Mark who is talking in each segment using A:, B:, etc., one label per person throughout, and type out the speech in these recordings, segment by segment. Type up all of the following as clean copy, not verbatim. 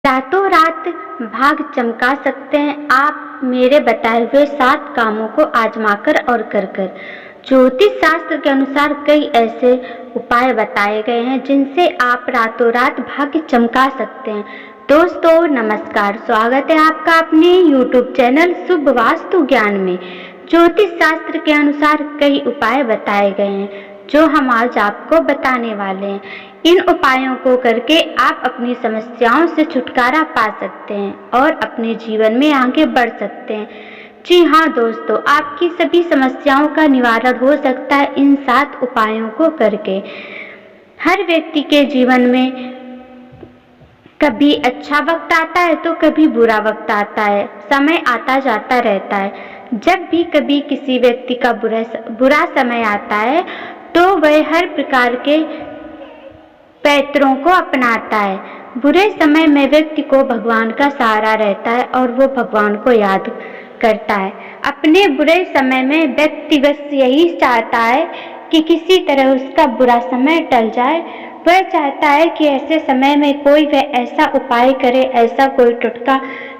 A: रातों रात भाग चमका सकते हैं आप मेरे बताए हुए 7 कामों को आजमाकर और कर कर। ज्योतिष शास्त्र के अनुसार कई ऐसे उपाय बताए गए हैं जिनसे आप रातों रात भाग्य चमका सकते हैं। दोस्तों नमस्कार, स्वागत है आपका अपने YouTube चैनल शुभ वास्तु ज्ञान में। ज्योतिष शास्त्र के अनुसार कई उपाय बताए गए हैं जो हम आज आपको बताने वाले हैं। इन उपायों को करके आप अपनी समस्याओं से छुटकारा पा सकते हैं और अपने जीवन में आगे बढ़ सकते हैं। जी हाँ दोस्तों, आपकी सभी समस्याओं का निवारण हो सकता है इन 7 उपायों को करके। हर व्यक्ति के जीवन में कभी अच्छा वक्त आता है तो कभी बुरा वक्त आता है, समय आता जाता रहता है। जब भी कभी किसी व्यक्ति का बुरा समय आता है तो वह हर प्रकार के पैतरों को अपनाता है। बुरे समय में व्यक्ति को भगवान का सहारा रहता है और वो भगवान को याद करता है। अपने बुरे समय में व्यक्ति बस यही चाहता है कि किसी तरह उसका बुरा समय टल जाए। वह चाहता है कि ऐसे समय में कोई वह ऐसा उपाय करे, ऐसा कोई टुटका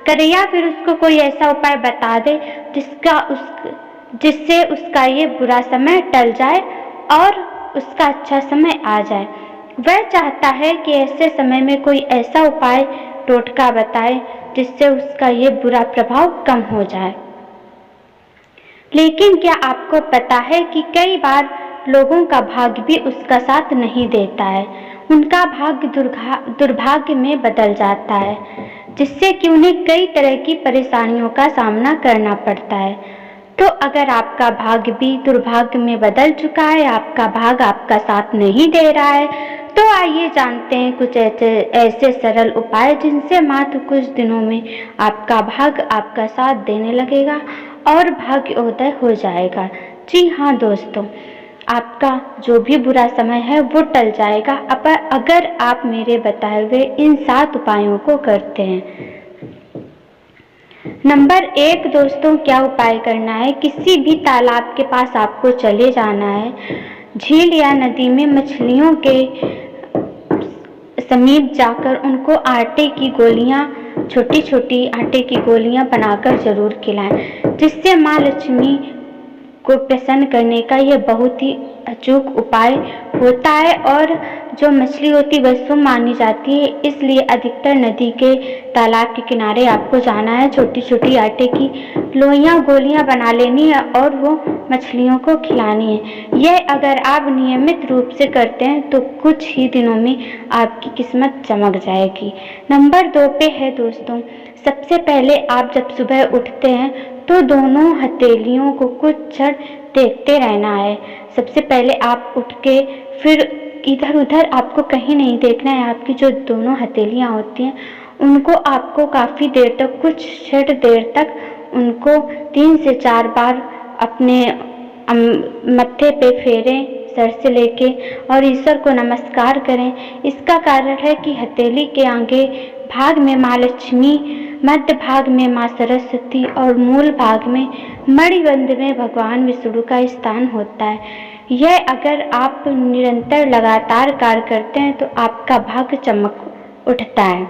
A: करे या फिर उसको कोई ऐसा उपाय बता दे जिससे उसका ये बुरा समय टल जाए और उसका अच्छा समय आ जाए। वह चाहता है कि ऐसे समय में कोई ऐसा उपाय टोटका बताए जिससे उसका ये बुरा प्रभाव कम हो जाए। लेकिन क्या आपको पता है कि कई बार लोगों का भाग्य भी उसका साथ नहीं देता है, उनका भाग्य दुर्भाग्य में बदल जाता है, जिससे कि उन्हें कई तरह की परेशानियों का सामना करना पड़ता है। तो अगर आपका भाग्य भी दुर्भाग्य में बदल चुका है, आपका भाग्य आपका साथ नहीं दे रहा है, तो आइए जानते हैं कुछ ऐसे सरल उपाय जिनसे मात्र कुछ दिनों में आपका भाग्य आपका साथ देने लगेगा और भाग्योदय हो जाएगा। जी हाँ दोस्तों, आपका जो भी बुरा समय है वो टल जाएगा अगर आप मेरे बताए हुए इन 7 उपायों को करते हैं। नंबर 1 दोस्तों, क्या उपाय करना है? किसी भी तालाब के पास आपको चले जाना है। झील या नदी में मछलियों के समीप जाकर उनको आटे की गोलियां, छोटी छोटी आटे की गोलियां बनाकर जरूर खिलाएं, जिससे माँ लक्ष्मी को प्रसन्न करने का यह बहुत ही अचूक उपाय होता है। और जो मछली होती वह शुभ मानी जाती है, इसलिए अधिकतर नदी के तालाब के किनारे आपको जाना है, छोटी छोटी आटे की लोइयां गोलियां बना लेनी है और वो मछलियों को खिलानी है। यह अगर आप नियमित रूप से करते हैं तो कुछ ही दिनों में आपकी किस्मत चमक जाएगी। नंबर 2 पे है दोस्तों, सबसे पहले आप जब सुबह उठते हैं तो दोनों हथेलियों को कुछ क्षण देखते रहना है। सबसे पहले आप उठ के फिर इधर उधर आपको कहीं नहीं देखना है। आपकी जो दोनों हथेलियां होती हैं उनको आपको काफ़ी देर तक, कुछ क्षण देर तक उनको 3 से 4 बार अपने मत्थे पे फेरें सर से लेके और ईश्वर को नमस्कार करें। इसका कारण है कि हथेली के आगे भाग में माँ लक्ष्मी, मध्य भाग में माँ सरस्वती और मूल भाग में मणिबंध में भगवान विष्णु का स्थान होता है। यह अगर आप निरंतर लगातार कार्य करते हैं तो आपका भाग्य चमक उठता है।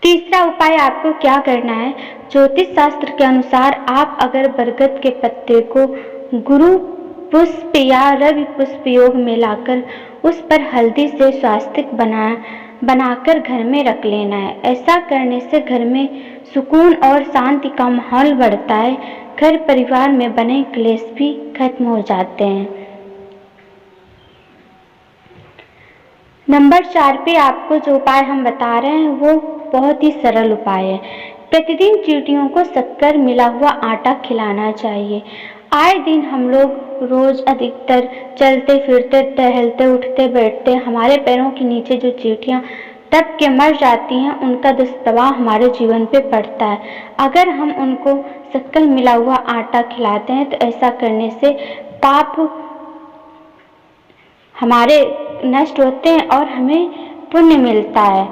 A: तीसरा उपाय आपको क्या करना है? ज्योतिष शास्त्र के अनुसार आप अगर बरगद के पत्ते को गुरु पुष्प या रवि पुष्प योग में लाकर उस पर हल्दी से स्वास्तिक बनाकर घर में रख लेना है। ऐसा करने से घर में सुकून और शांति का माहौल बढ़ता है। घर परिवार में बने क्लेश भी खत्म हो जाते हैं। नंबर 4 पे आपको जो उपाय हम बता रहे हैं वो बहुत ही सरल उपाय है। प्रतिदिन चींटियों को शक्कर मिला हुआ आटा खिलाना चाहिए। आए दिन हम लोग रोज अधिकतर चलते फिरते, टहलते, उठते बैठते हमारे पैरों के नीचे जो चींटियां दब के मर जाती हैं उनका दुष्प्रभाव हमारे जीवन पे पड़ता है। अगर हम उनको शक्कर मिला हुआ आटा खिलाते हैं तो ऐसा करने से पाप हमारे नष्ट होते हैं और हमें पुण्य मिलता है।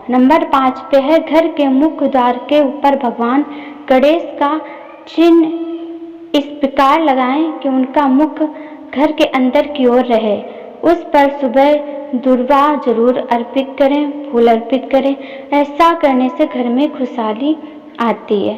A: नंबर 5 पे है, घर के मुख्य द्वार के ऊपर भगवान गणेश का चिन्ह इस प्रकार लगाएं कि उनका मुख घर के अंदर की ओर रहे उस पर सुबह दुर्वा जरूर अर्पित करें, फूल अर्पित करें। ऐसा करने से घर में खुशहाली आती है।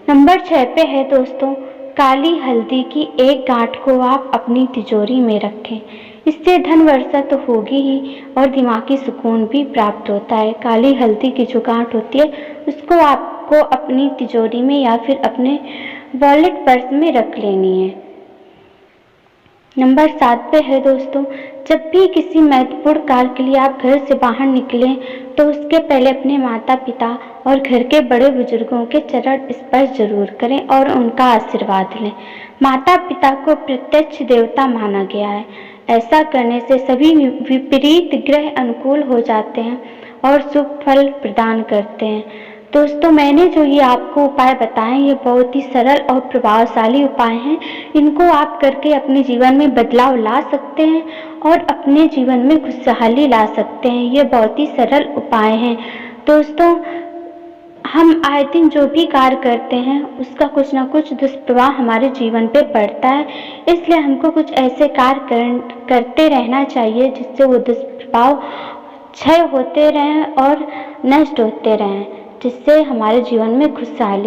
A: नंबर 6 पे है दोस्तों, काली हल्दी की एक गांठ को आप अपनी तिजोरी में रखें। इससे धन वर्षा तो होगी ही और दिमागी सुकून भी प्राप्त होता है। काली हल्दी की जो गांठ होती है उसको आपको अपनी तिजोरी में या फिर अपने वॉलेट पर्स में रख लेनी है। नंबर 7 पे है दोस्तों, जब भी किसी महत्वपूर्ण कार्य के लिए आप घर से बाहर निकलें तो उसके पहले अपने माता पिता और घर के बड़े बुजुर्गों के चरण स्पर्श जरूर करें और उनका आशीर्वाद लें। माता पिता को प्रत्यक्ष देवता माना गया है। ऐसा करने से सभी विपरीत ग्रह अनुकूल हो जाते हैं और शुभ फल प्रदान करते हैं। दोस्तों, मैंने जो ये आपको उपाय बताए ये बहुत ही सरल और प्रभावशाली उपाय हैं। इनको आप करके अपने जीवन में बदलाव ला सकते हैं और अपने जीवन में खुशहाली ला सकते हैं। ये बहुत ही सरल उपाय हैं। दोस्तों, हम आए दिन जो भी कार्य करते हैं उसका कुछ ना कुछ दुष्प्रभाव हमारे जीवन पे पड़ता है, इसलिए हमको कुछ ऐसे कार्य करते रहना चाहिए जिससे वो दुष्प्रभाव क्षय होते रहें और नष्ट होते रहें, जिससे हमारे जीवन में खुशहाली